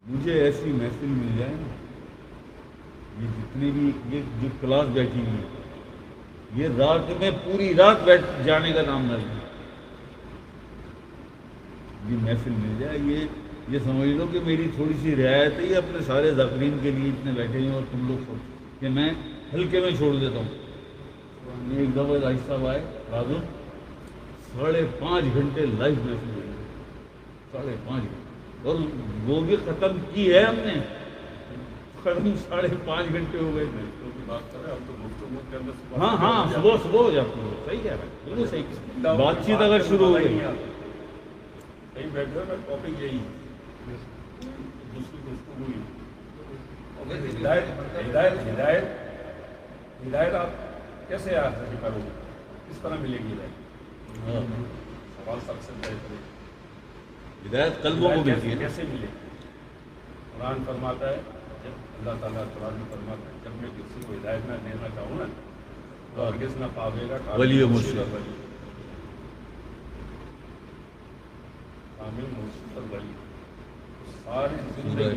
مجھے ایسی محفل مل جائے نا، یہ جتنے بھی یہ جو کلاس بیٹھی ہوئی ہے، یہ رات میں پوری رات بیٹھ جانے کا نام نہ لیں، یہ محفل مل جائے، یہ سمجھ لو کہ میری تھوڑی سی رعایت ہے، یہ اپنے سارے ذاکرین کے لیے اتنے بیٹھے ہیں، اور تم لوگ سب کہ میں ہلکے میں چھوڑ دیتا ہوں۔ ایک دفعہ آہستہ آئے راجو 5.5 گھنٹے لائف محفل ہوئی، 5.5 گھنٹے، اور وہ بھی ختم کی ہے ہم نے، ختم 5.5 گھنٹے ہو گئے تھے۔ ہاں ہاں، صبح ہو جاتی ہے، صحیح کہہ رہا ہے، بالکل صحیح کہہ رہا ہے۔ بات چیت اگر شروع ہو گئی کہیں بیٹھے میں ٹاپک یہی دوسری گفتگو ہوئی، ہدایت آپ کیسے حاصل کرو گے، کس طرح ملے گی ہدایت؟ سوال سب سے بہتر ہے، ہدایت قلبوں کو ملتی ہے، کیسے ملے؟ قرآن فرماتا ہے، جب اللہ تعالیٰ قرآن میں فرماتا ہے جب میں کسی کو ہدایت نہ دینا چاہوں نا تو ہرگز نہ پاوے گا ولی مرشد، کامل مرشد اور ولی ساری زندگی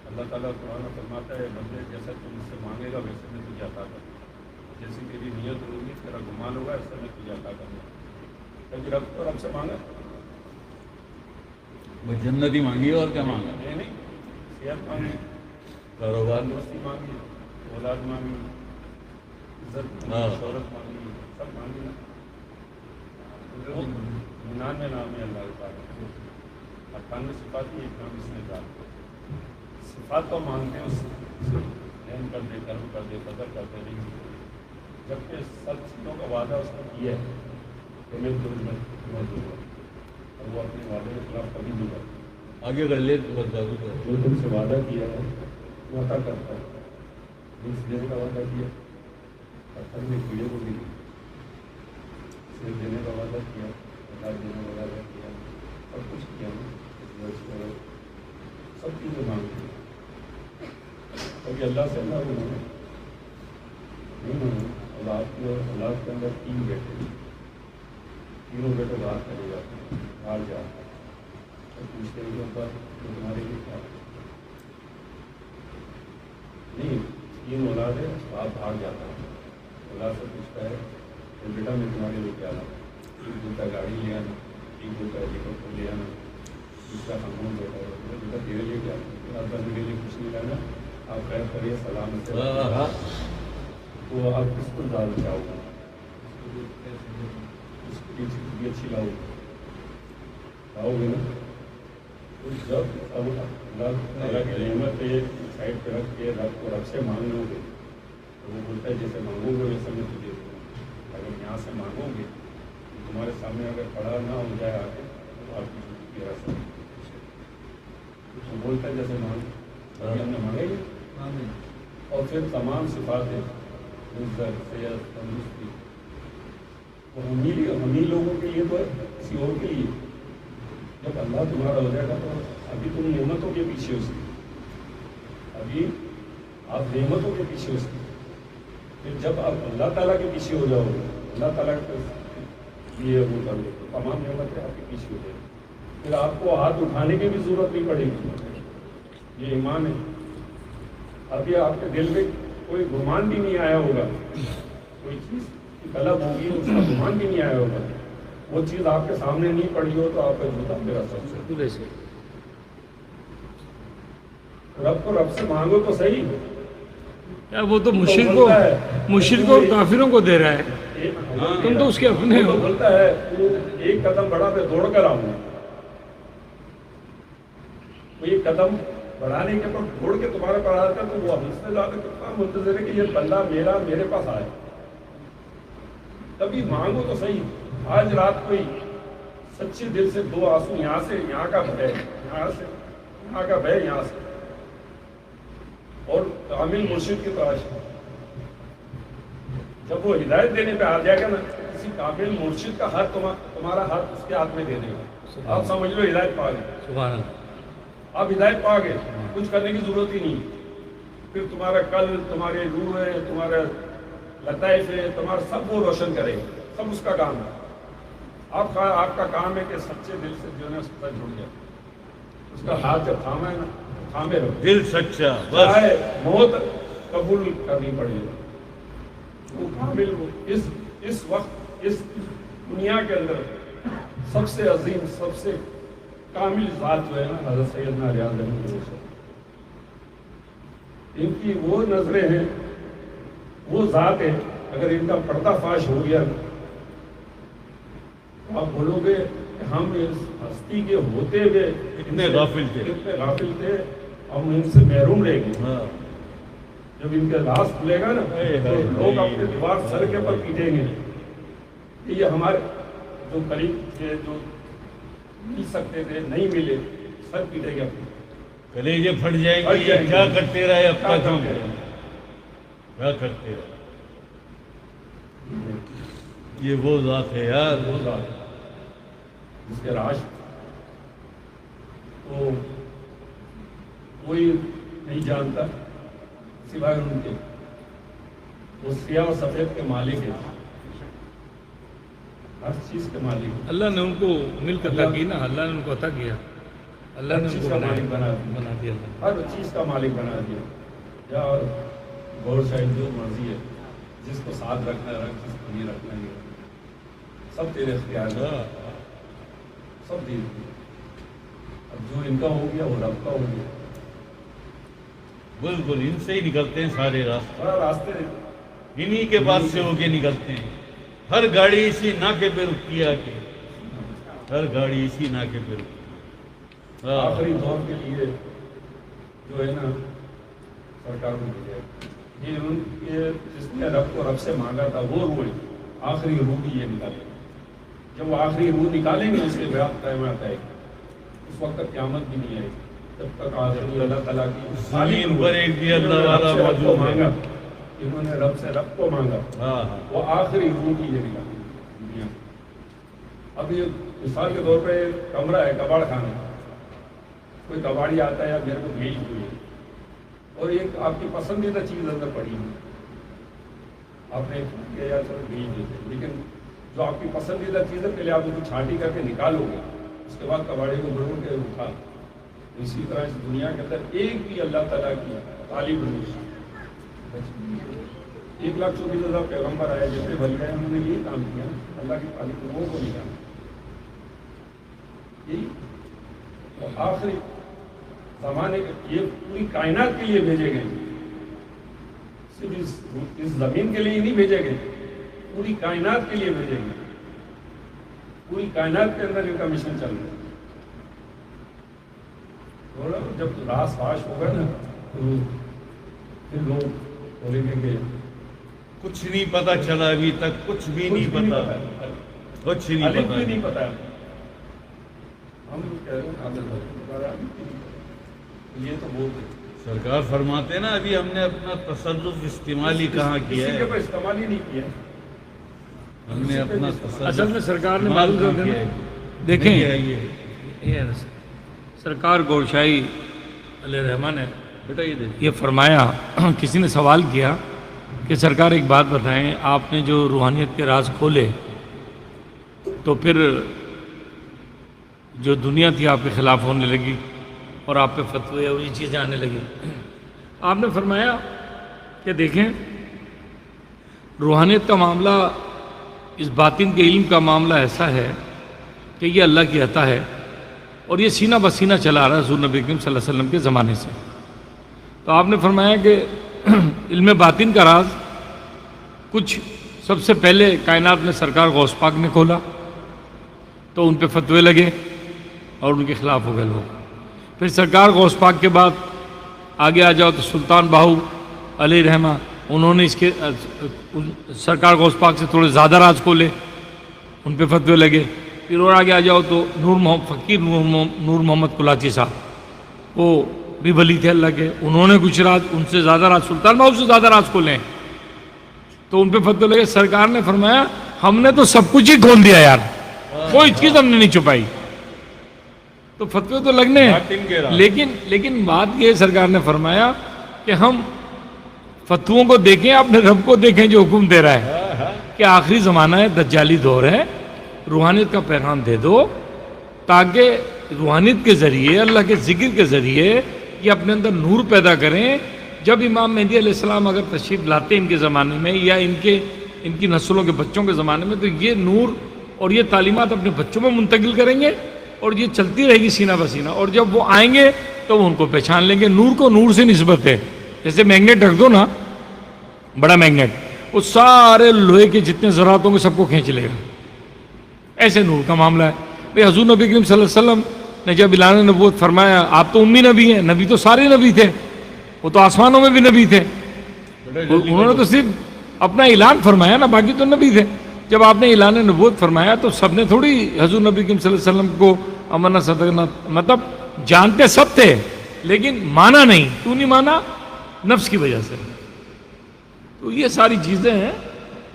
اللہ تعالیٰ قرآن میں فرماتا ہے بندے جیسا تم مجھ سے مانگے گا ویسے میں تجھے عطا کروں گا، جیسی تیری نیت ہوگی تیرا گمان ہوگا ایسا میں تجھے عطا کروں گا۔ کبھی رب سے مانگا وہ جنت ہی مانگی اور کیا مانگا؟ نہیں، صحت مانگی، کاروبار دوستی مانگی، اولاد مانگی، عزت مانگی، شہرت مانگی، سب مانگی نا۔ 99 نام ہے اللہ تعالیٰ، 98 صفات ہی ایک نام اس نے کہا۔ صفات تو مانگتے ہیں اس سے رحم کر دے، کرم کر دے، قدر کر دے، نہیں، جبکہ سب چیزوں کا وعدہ اس نے کیا ہے کہ میں تمہیں دوں گا، اور وہ اپنے وعدے کے خلاف کبھی نہیں کرتا۔ آگے کر لے تو جو تم سے وعدہ کیا ہے وہ عطا کرتا ہے، رزق دینے کا وعدہ کیا پتھر میں کیڑے کو بھی دیا، صرف دینے کا وعدہ کیا، علاج دینے کا وعدہ کیا، سب کچھ کیا، سب چیزیں مانگتی ہیں۔ کبھی اللہ سے اللہ کو مانگے نہیں مانگے۔ اولاد کے اندر 3 بیٹے، تینوں بیٹے باہر چلے جاتے ہیں، باہر جاتے ہیں، اور پوچھتے ہیں کہ ابا تو تمہارے لیے کیا نہیں، 3 اولاد ہے، باپ باہر جاتا ہے، اولاد سے پوچھتا ہے کہ بیٹا میں تمہارے لیے کیا لاؤں؟ ایک بولتا ہے گاڑی لے آنا، ایک بولتا ہے ہیلی کاپٹر لے آنا، دوسرا خاندان بیٹا ہے بیٹا تیرے لیے کیا؟ ابا میرے لیے کچھ نہیں لانا، آپ خیر کریے، سلامت ہے، تو آپ کس کو ڈال جاؤ گے؟ اس کی بھی اچھی لاؤ گے نا؟ تو جب اللہ تعالیٰ کی نعمت سائڈ پہ رکھ کے رب کو رب سے مانگو گے تو وہ بولتا ہے جیسے مانگو گے ویسے میں تجھے دوں گا، اگر یہاں سے مانگو گے تو تمہارے سامنے اگر کھڑا نہ ہو جائے آگے تو آپ کی چھوٹی کی راستہ بولتا ہے جیسے مانگ ہم نے مانگے گی، اور پھر تمام صفات ہیں عزت، صحت، تندرستی، وہ ہم ہی لوگوں کے لیے تو ہے، کسی اور کے لیے۔ جب اللہ تمہارا ہو جائے گا تو ابھی تم نعمتوں کے پیچھے ہو سکتے، ابھی آپ نعمتوں کے پیچھے ہو سکتے، پھر جب آپ اللہ تعالیٰ کے پیچھے ہو جاؤ گے، اللہ تعالیٰ کے لیے وہ کر لو تو تمام نعمتیں آپ کے پیچھے ہو جائیں گی، پھر آپ کو ہاتھ اٹھانے کی بھی ضرورت نہیں پڑے گی۔ یہ ایمان ہے۔ ابھی آپ کے دل میں کوئی گمان بھی نہیں آیا ہوگا، کوئی چیز کی طلب ہوگی اس کا گمان بھی نہیں آیا ہوگا، وہ چیز آپ کے سامنے نہیں پڑی ہو تو آپ کا جوتا میرا سب سے رب کو رب سے مانگو تو صحیح یار، وہ تو مشرک کو کافروں کو دے رہا ہے، تم تو اس کے اپنے ہو۔ بولتا ہے تو ایک قدم بڑھا میں دوڑ کر آؤں گا، وہ ایک قدم بڑھانے کے پر دوڑ کے تمہارے پاس آتا ہے تو وہ ہم سے زیادہ کتنا منتظر ہے کہ یہ بندہ میرے پاس آئے۔ کبھی مانگو تو صحیح، آج رات کوئی سچے دل سے 2 آنسو یہاں سے یہاں کا بہے، یہاں سے یہاں کا بہے، یہاں سے، اور کامل مرشد کی تلاش ہے۔ جب وہ ہدایت دینے پہ آ جائے گا نا، کسی کامل مرشد کا ہاتھ تمہارا ہاتھ اس کے ہاتھ میں دے دے گا، آپ سمجھ لو ہدایت پا گئے، آپ ہدایت پا گئے، کچھ کرنے کی ضرورت ہی نہیں۔ پھر تمہارا قلب، تمہارے روح ہے، تمہارا لطائف ہے، تمہارا سب وہ روشن کرے گا، سب اس کا کام ہے۔ آپ کا کام ہے کہ سچے دل سے جو ہے نا اس کے ساتھ جڑ جائے، اس کا ہاتھ جب تھامے نا تھامے رہو، دل سچا بس. چاہے موت قبول کرنی پڑے، وہ کامل اس وقت اس دنیا کے اندر سب سے عظیم سب سے کامل ذات جو ہے نا حضرت سیدنا ریاض احمد گنگوہی، ان کی وہ نظریں ہیں، وہ ذات ہے، اگر ان کا پردہ فاش ہو گیا تو آپ بولو گے کہ ہم اس ہستی کے ہوتے ہوئے اتنے غافل تھے. اتنے غافل تھے، ہم ان سے محروم رہ گئے. ہاں. جب ان کے راز کھلے گا نا تو لوگ اپنے دیوار سر کے پر پیٹیں گے کہ یہ ہمارے جو قریب تھے، جو مل سکتے تھے، نہیں ملے، سر پیٹے گے اپنے. کلیجے پھٹ جائیں گے. یہ کیا کرتے رہے اب تک ہم، کیا کرتے رہے. یہ وہ ذات ہے یار، وہ ذات جس کے راز تو کوئی نہیں جانتا سوائے ان کے. وہ سیاہ و سفید کے مالک ہیں، ہر چیز کے مالک ہیں. اللہ نے ان کو ملک عطا کی نا، اللہ نے ان کو عطا کیا، اللہ نے ہر ان چیز کو کا مالک بنا دیا. ہر چیز کا مالک بنا دیا. یا غور شاہد جو مرضی ہے، جس کو ساتھ رکھنا ہے رکھ، جس کو نہیں رکھنا ہے سب تیرے اختیار میں، سب دے دیے. اب جو ان کا ہو گیا وہ رب کا ہو گیا. بالکل ان سے ہی نکلتے ہیں سارے راستے، بڑا راستے انہی کے پاس سے ہو کے نکلتے ہیں. ہر گاڑی اسی ناکے پہ رکتی ہے، کہ ہر گاڑی اسی ناکے پہ رکتی ہے. آخری دور کے لیے جو ہے نا سرکار نے بھیجا. یہ ان کے جس نے رب کو رب سے مانگا تھا وہ روح ہے. آخری روح بھی یہ نکالے. جب وہ آخری روح نکالیں گے اس کے بعد قیامت آئے گی. اس وقت تک قیامت بھی نہیں آئے گی جب تک آخری اللہ تعالیٰ کی زمین پر ایک بھی اللہ والا موجود ہے. انہوں نے رب سے رب کو مانگا، ہاں وہ آخری روح کی یہ نکالی دنیا. اب یہ مثال کے طور پہ کمرہ ہے، کباڑ خانہ، کوئی کباڑی آتا ہے یا میرے کو بھیج ہوئی ہے اور ایک آپ کی پسندیدہ چیز اندر پڑی ہے، آپ نے یا چلو بھیج دیتے، لیکن جو آپ کی پسندیدہ چیز ہے پہلے آپ اس کو چھانٹی کر کے نکالو گے، اس کے بعد کباڑی کو ضرور کے اٹھا. اسی طرح اس دنیا کے اندر ایک بھی اللہ تعالیٰ کی تعلیم نہیں. 1,24,000 پیغمبر آئے، جتنے بن گئے انہوں نے یہی کام کیا، اللہ کی تعلیم لوگوں کو نکالا. یہی اور آخری زمانے کے یہ پوری کائنات کے لیے بھیجے گئے، صرف اس زمین کے لیے نہیں بھیجے گئے، پوری کائنات کے لیے بھیجے گئے. پوری کائنات کے اندر ان کا مشن چل رہا ہے. جب راز فاش ہوگا نا تو پھر لوگ بولیں گے کہ کچھ نہیں پتا چلا ابھی تک، کچھ بھی نہیں پتا، کچھ نہیں پتا. ہم کہہ رہے ہیں یہ تو بولتے سرکار فرماتے ہیں نا ابھی ہم نے اپنا تصرف استعمال ہی کہاں کیا ہے، استعمال ہی نہیں کیا. ہم نے اپنا تصرف اصل میں سرکار نے استعمال معلوم کہاں کر کیا ہے. دیکھیں نہیں ہے یہ سرکار گورشاہی علیہ رحمٰن نے بیٹا یہ دیکھ یہ فرمایا. کسی نے سوال کیا کہ سرکار ایک بات بتائیں، آپ نے جو روحانیت کے راز کھولے تو پھر جو دنیا تھی آپ کے خلاف ہونے لگی اور آپ پہ فتوے اور یہ چیزیں آنے لگی. آپ نے فرمایا کہ دیکھیں روحانیت کا معاملہ، اس باطن کے علم کا معاملہ ایسا ہے کہ یہ اللہ کی عطا ہے اور یہ سینہ بسینہ چلا رہا ہے حضور نبی کریم صلی اللہ علیہ وسلم کے زمانے سے. تو آپ نے فرمایا کہ علم باطن کا راز کچھ سب سے پہلے کائنات میں سرکار غوث پاک نے کھولا تو ان پہ فتوے لگے اور ان کے خلاف ہو گئے لوگ. پھر سرکار غوث پاک کے بعد آگے آ جاؤ تو سلطان باہو علیہ رحمہ، انہوں نے اس کے سرکار غوث پاک سے تھوڑے زیادہ راز کھولے، ان پہ فتوے لگے. پھر اور آگے آ جاؤ تو فقیر نور محمد کلاچی صاحب، وہ بھی ولی تھے اللہ کے، انہوں نے کچھ راز ان سے زیادہ راز، سلطان باہو سے زیادہ راز کھولے ہیں تو ان پہ فتوے لگے. سرکار نے فرمایا ہم نے تو سب کچھ ہی کھول دیا یار، کوئی چیز ہم نے نہیں چھپائی. تو فتوے تو لگنے ہیں، لیکن بات یہ سرکار نے فرمایا کہ ہم فتووں کو دیکھیں، اپنے رب کو دیکھیں جو حکم دے رہا ہے کہ آخری زمانہ ہے، دجالی دور ہے، روحانیت کا پیغام دے دو تاکہ روحانیت کے ذریعے، اللہ کے ذکر کے ذریعے یہ اپنے اندر نور پیدا کریں. جب امام مہدی علیہ السلام اگر تشریف لاتے ان کے زمانے میں یا ان کی نسلوں کے بچوں کے زمانے میں، تو یہ نور اور یہ تعلیمات اپنے بچوں میں منتقل کریں گے اور یہ چلتی رہے گی سینہ بسینہ. اور جب وہ آئیں گے تو وہ ان کو پہچان لیں گے. نور کو نور سے نسبت ہے. جیسے میگنیٹ رکھ دو نا، بڑا میگنیٹ، وہ سارے لوہے کے جتنے ذرات ہوں گے سب کو کھینچ لے گا. ایسے نور کا معاملہ ہے. بھئی حضور نبی کریم صلی اللہ علیہ وسلم نے جب اعلان نبوت فرمایا، آپ تو امی نبی ہیں، نبی تو سارے نبی تھے، وہ تو آسمانوں میں بھی نبی تھے، انہوں نے تو صرف اپنا اعلان فرمایا نا، باقی تو نبی تھے. جب آپ نے اعلان نبوت فرمایا تو سب نے تھوڑی حضور نبی کریم صلی اللہ علیہ وسلم کو امنا صدقنا، مطلب جانتے سب تھے لیکن مانا نہیں. کیوں نہیں مانا؟ نفس کی وجہ سے. تو یہ ساری چیزیں ہیں.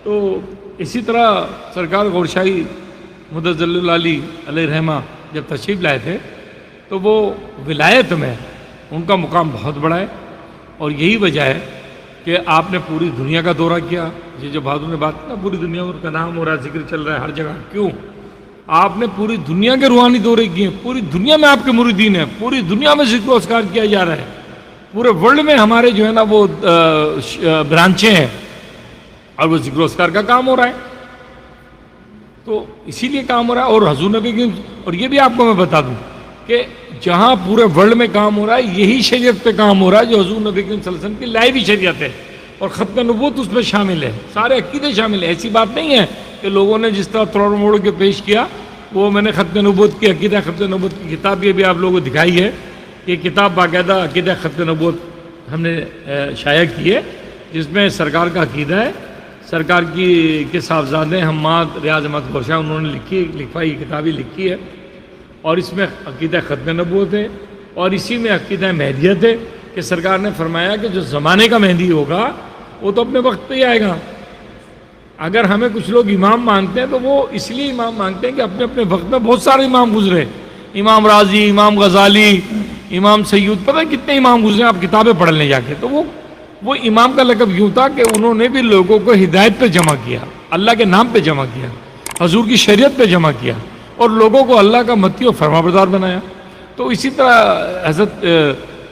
تو اسی طرح سرکار غور شاہی مدظل علی علیہ رحمہ جب تشریف لائے تھے تو وہ ولایت میں ان کا مقام بہت بڑا ہے. اور یہی وجہ ہے کہ آپ نے پوری دنیا کا دورہ کیا. یہ جو بہادر نے بات کی نا، پوری دنیا میں ان کا نام ہو رہا ہے، ذکر چل رہا ہے ہر جگہ. کیوں؟ آپ نے پوری دنیا کے روحانی دورے کیے. پوری دنیا میں آپ کے مریدین ہیں، پوری دنیا میں ذکر و اذکار کیا جا رہا ہے. پورے ورلڈ میں ہمارے جو ہے نا وہ برانچیں ہیں اور وہ ذکر و اذکار کا کام ہو رہا ہے. تو اسی لیے کام ہو رہا ہے. اور حضور نبی کی، اور یہ بھی آپ کو میں بتا دوں کہ جہاں پورے ورلڈ میں کام ہو رہا ہے یہی شریعت پہ کام ہو رہا ہے جو حضور نبی کریم صلی اللہ علیہ وسلم کی لائیوی شریعت ہے. اور ختم نبوت اس میں شامل ہے، سارے عقیدے شامل ہیں. ایسی بات نہیں ہے کہ لوگوں نے جس طرح توڑ موڑ کے پیش کیا. وہ میں نے ختم نبوت کی عقیدہ ختم نبوت کی کتاب یہ بھی آپ لوگوں کو دکھائی ہے. یہ کتاب باقاعدہ عقیدہ ختم نبوت ہم نے شائع کی ہے، جس میں سرکار کا عقیدہ ہے. سرکار کے صاحبزادے حماد ریاض احمد غور شاہ انہوں نے لکھوائی کتابیں لکھی ہے. اور اس میں عقیدہ ختم نبوت ہے اور اسی میں عقیدہ مہدیت ہے کہ سرکار نے فرمایا کہ جو زمانے کا مہدی ہوگا وہ تو اپنے وقت پہ ہی آئے گا. اگر ہمیں کچھ لوگ امام مانگتے ہیں تو وہ اس لیے امام مانگتے ہیں کہ اپنے اپنے وقت میں بہت سارے امام گزرے. امام راضی، امام غزالی، امام سید، پتہ ہے کتنے امام گزرے. آپ کتابیں پڑھ لیں جا کے. تو وہ امام کا لقب یوں تھا کہ انہوں نے بھی لوگوں کو ہدایت پہ جمع کیا، اللہ کے نام پہ جمع کیا، حضور کی شریعت پہ جمع کیا اور لوگوں کو اللہ کا متی اور فرما بردار بنایا. تو اسی طرح حضرت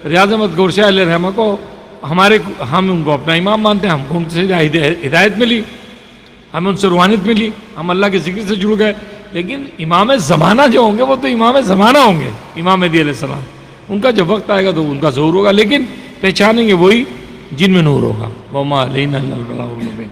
ریاض احمد غور شاہ علیہ رحمہ کو ہم ان کو اپنا امام مانتے ہیں. ہم کو ان سے ہدایت ملی، ہمیں ان سے روحانیت ملی، ہم اللہ کے ذکر سے جڑ گئے. لیکن امام زمانہ جو ہوں گے وہ تو امام زمانہ ہوں گے. امام مہدی علیہ السلام ان کا جب وقت آئے گا تو ان کا ظہور ہوگا، لیکن پہچانیں گے وہی جن میں نور ہوگا. وما علینا الا البلاغ المبین.